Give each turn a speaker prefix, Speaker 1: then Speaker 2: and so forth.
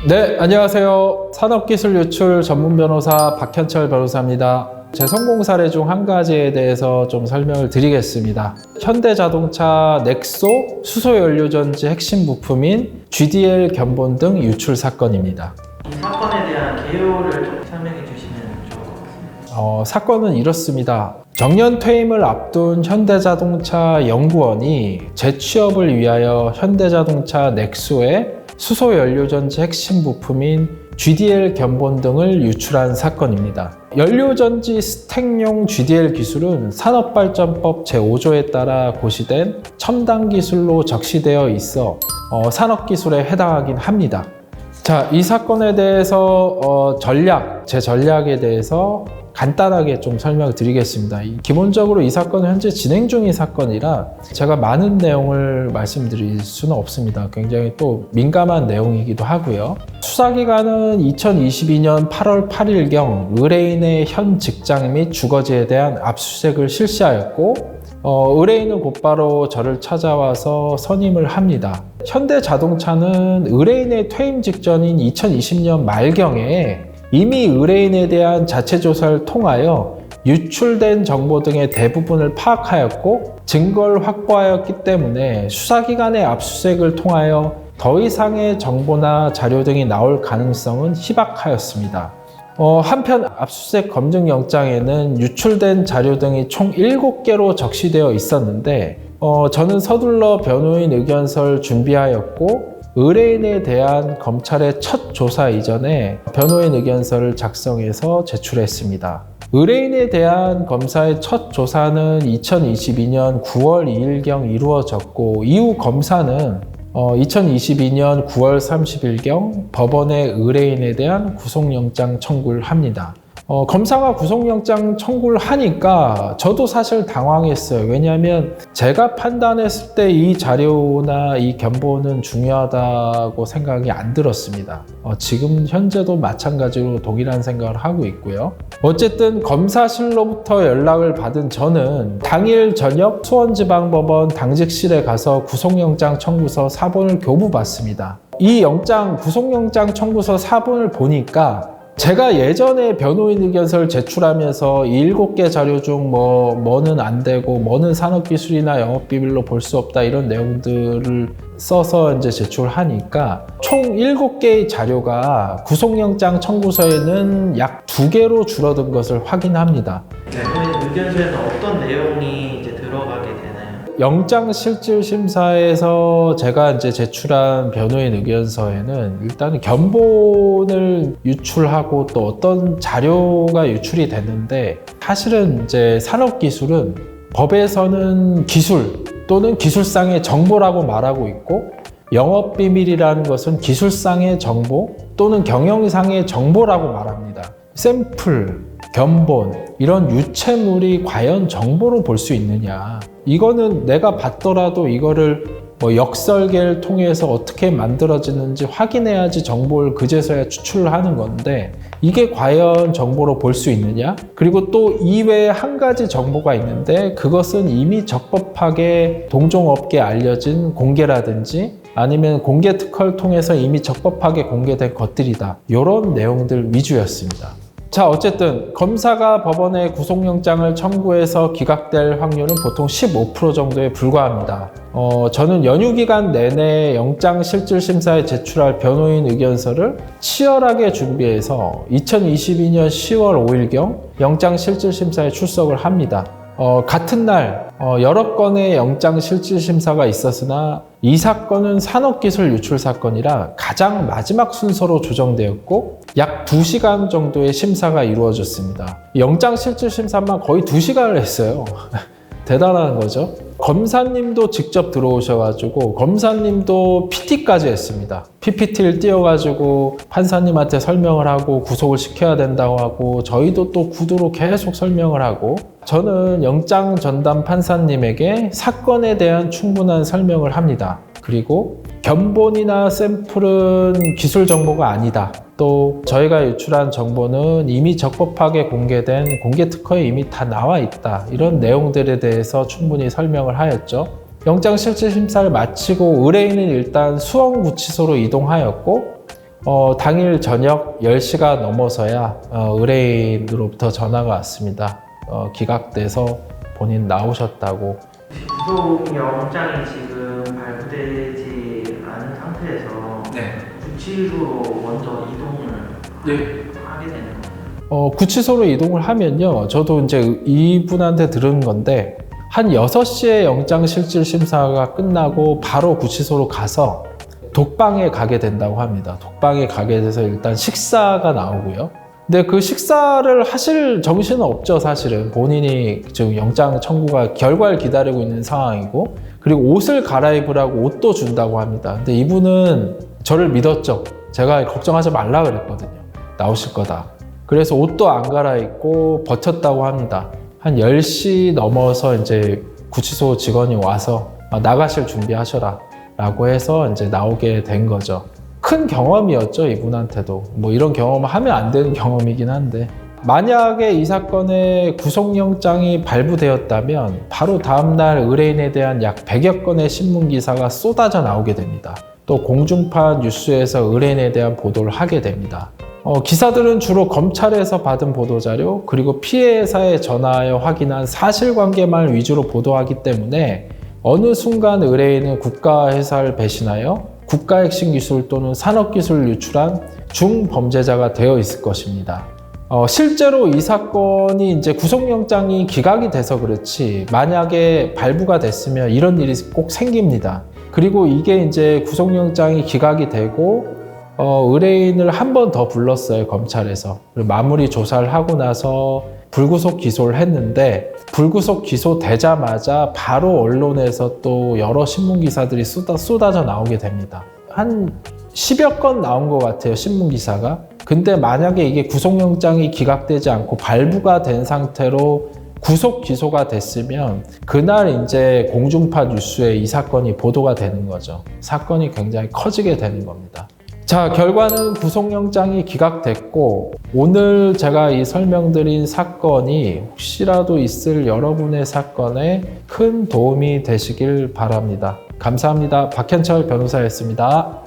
Speaker 1: 네, 안녕하세요. 산업기술 유출 전문 변호사 박현철 변호사입니다. 제 성공 사례 중 한 가지에 대해서 좀 설명을 드리겠습니다. 현대자동차 넥소 수소연료전지 핵심 부품인 GDL 견본 등 유출 사건입니다.
Speaker 2: 이 사건에 대한 개요를 좀 설명해 주시면 좋을 것 같습니다.
Speaker 1: 사건은 이렇습니다. 정년 퇴임을 앞둔 현대자동차 연구원이 재취업을 위하여 현대자동차 넥소의 수소연료전지 핵심 부품인 GDL 견본 등을 유출한 사건입니다. 연료전지 스택용 GDL 기술은 산업발전법 제5조에 따라 고시된 첨단 기술로 적시되어 있어 산업기술에 해당하긴 합니다. 자, 이 사건에 대해서 제 전략에 대해서 간단하게 좀 설명을 드리겠습니다. 기본적으로 이 사건은 현재 진행 중인 사건이라 제가 많은 내용을 말씀드릴 수는 없습니다. 굉장히 또 민감한 내용이기도 하고요. 수사기관은 2022년 8월 8일경 의뢰인의 현 직장 및 주거지에 대한 압수수색을 실시하였고 의뢰인은 곧바로 저를 찾아와서 선임을 합니다. 현대자동차는 의뢰인의 퇴임 직전인 2020년 말경에 이미 의뢰인에 대한 자체 조사를 통하여 유출된 정보 등의 대부분을 파악하였고 증거를 확보하였기 때문에 수사기관의 압수수색을 통하여 더 이상의 정보나 자료 등이 나올 가능성은 희박하였습니다. 한편 압수수색 검증영장에는 유출된 자료 등이 총 7개로 적시되어 있었는데 저는 서둘러 변호인 의견서를 준비하였고 의뢰인에 대한 검찰의 첫 조사 이전에 변호인 의견서를 작성해서 제출했습니다. 의뢰인에 대한 검사의 첫 조사는 2022년 9월 2일경 이루어졌고 이후 검사는 2022년 9월 30일경 법원에 의뢰인에 대한 구속영장 청구를 합니다. 검사가 구속영장 청구를 하니까 저도 사실 당황했어요. 왜냐하면 제가 판단했을 때 이 자료나 이 견본은 중요하다고 생각이 안 들었습니다. 지금 현재도 마찬가지로 동일한 생각을 하고 있고요. 어쨌든 검사실로부터 연락을 받은 저는 당일 저녁 수원지방법원 당직실에 가서 구속영장 청구서 사본을 교부받습니다. 이 구속영장 청구서 사본을 보니까 제가 예전에 변호인 의견서를 제출하면서 이 7개 자료 중 뭐는 안 되고 뭐는 산업기술이나 영업비밀로 볼 수 없다 이런 내용들을 써서 이제 제출하니까 총 7개의 자료가 구속영장 청구서에는 약 2개로 줄어든 것을 확인합니다.
Speaker 2: 변호인 의견서에는 어떤 내용이 이제 들어가게 되나요?
Speaker 1: 영장실질심사에서 제가 이제 제출한 변호인 의견서에는 일단은 견본을 유출하고 또 어떤 자료가 유출이 됐는데 사실은 이제 산업기술은 법에서는 기술 또는 기술상의 정보라고 말하고 있고 영업비밀이라는 것은 기술상의 정보 또는 경영상의 정보라고 말합니다. 샘플, 견본 이런 유체물이 과연 정보로 볼 수 있느냐, 이거는 내가 봤더라도 이거를 역설계를 통해서 어떻게 만들어지는지 확인해야지 정보를 그제서야 추출을 하는 건데 이게 과연 정보로 볼 수 있느냐. 그리고 또 이외에 한 가지 정보가 있는데 그것은 이미 적법하게 동종업계에 알려진 공개라든지 아니면 공개 특허를 통해서 이미 적법하게 공개된 것들이다, 이런 내용들 위주였습니다. 자, 어쨌든 검사가 법원에 구속영장을 청구해서 기각될 확률은 보통 15% 정도에 불과합니다. 저는 연휴 기간 내내 영장실질심사에 제출할 변호인 의견서를 치열하게 준비해서 2022년 10월 5일경 영장실질심사에 출석을 합니다. 같은 날 여러 건의 영장실질심사가 있었으나 이 사건은 산업기술 유출 사건이라 가장 마지막 순서로 조정되었고 약 2시간 정도의 심사가 이루어졌습니다. 영장실질심사만 거의 2시간을 했어요. 대단한 거죠. 검사님도 직접 들어오셔가지고 검사님도 PT까지 했습니다. PPT를 띄워가지고 판사님한테 설명을 하고 구속을 시켜야 된다고 하고 저희도 또 구두로 계속 설명을 하고 저는 영장 전담 판사님에게 사건에 대한 충분한 설명을 합니다. 그리고 견본이나 샘플은 기술 정보가 아니다. 또 저희가 유출한 정보는 이미 적법하게 공개된 공개 특허에 이미 다 나와 있다. 이런 내용들에 대해서 충분히 설명을 하였죠. 영장실질심사를 마치고 의뢰인은 일단 수원구치소로 이동하였고 당일 저녁 10시가 넘어서야 의뢰인으로부터 전화가 왔습니다. 기각돼서 본인 나오셨다고.
Speaker 2: 구속 영장이 지금 발부되지 않은 상태에서
Speaker 3: 네.
Speaker 2: 구치소로 먼저 이동을 하게 되는 거예요.
Speaker 1: 구치소로 이동을 하면요. 저도 이제 이분한테 들은 건데 한 6시에 영장실질심사가 끝나고 바로 구치소로 가서 독방에 가게 된다고 합니다. 독방에 가게 돼서 일단 식사가 나오고요. 근데 그 식사를 하실 정신은 없죠, 사실은. 본인이 지금 영장 청구가 결과를 기다리고 있는 상황이고, 그리고 옷을 갈아입으라고 옷도 준다고 합니다. 근데 이분은 저를 믿었죠. 제가 걱정하지 말라 그랬거든요. 나오실 거다. 그래서 옷도 안 갈아입고 버텼다고 합니다. 한 10시 넘어서 이제 구치소 직원이 와서 나가실 준비하셔라 라고 해서 이제 나오게 된 거죠. 큰 경험이었죠, 이분한테도. 뭐 이런 경험을 하면 안 되는 경험이긴 한데, 만약에 이 사건의 구속영장이 발부되었다면 바로 다음날 의뢰인에 대한 약 100여 건의 신문기사가 쏟아져 나오게 됩니다. 또 공중파 뉴스에서 의뢰인에 대한 보도를 하게 됩니다. 기사들은 주로 검찰에서 받은 보도자료, 그리고 피해사에 전화하여 확인한 사실관계만 위주로 보도하기 때문에 어느 순간 의뢰인은 국가회사를 배신하여 국가핵심 기술 또는 산업기술을 유출한 중범죄자가 되어 있을 것입니다. 실제로 이 사건이 이제 구속영장이 기각이 돼서 그렇지, 만약에 발부가 됐으면 이런 일이 꼭 생깁니다. 그리고 이게 이제 구속영장이 기각이 되고 의뢰인을 한 번 더 불렀어요, 검찰에서. 마무리 조사를 하고 나서 불구속 기소를 했는데, 불구속 기소되자마자 바로 언론에서 또 여러 신문기사들이 쏟아져 나오게 됩니다. 한 10여 건 나온 것 같아요, 신문기사가. 근데 만약에 이게 구속영장이 기각되지 않고 발부가 된 상태로 구속 기소가 됐으면 그날 이제 공중파 뉴스에 이 사건이 보도가 되는 거죠. 사건이 굉장히 커지게 되는 겁니다. 자, 결과는 구속영장이 기각됐고, 오늘 제가 이 설명드린 사건이 혹시라도 있을 여러분의 사건에 큰 도움이 되시길 바랍니다. 감사합니다. 박현철 변호사였습니다.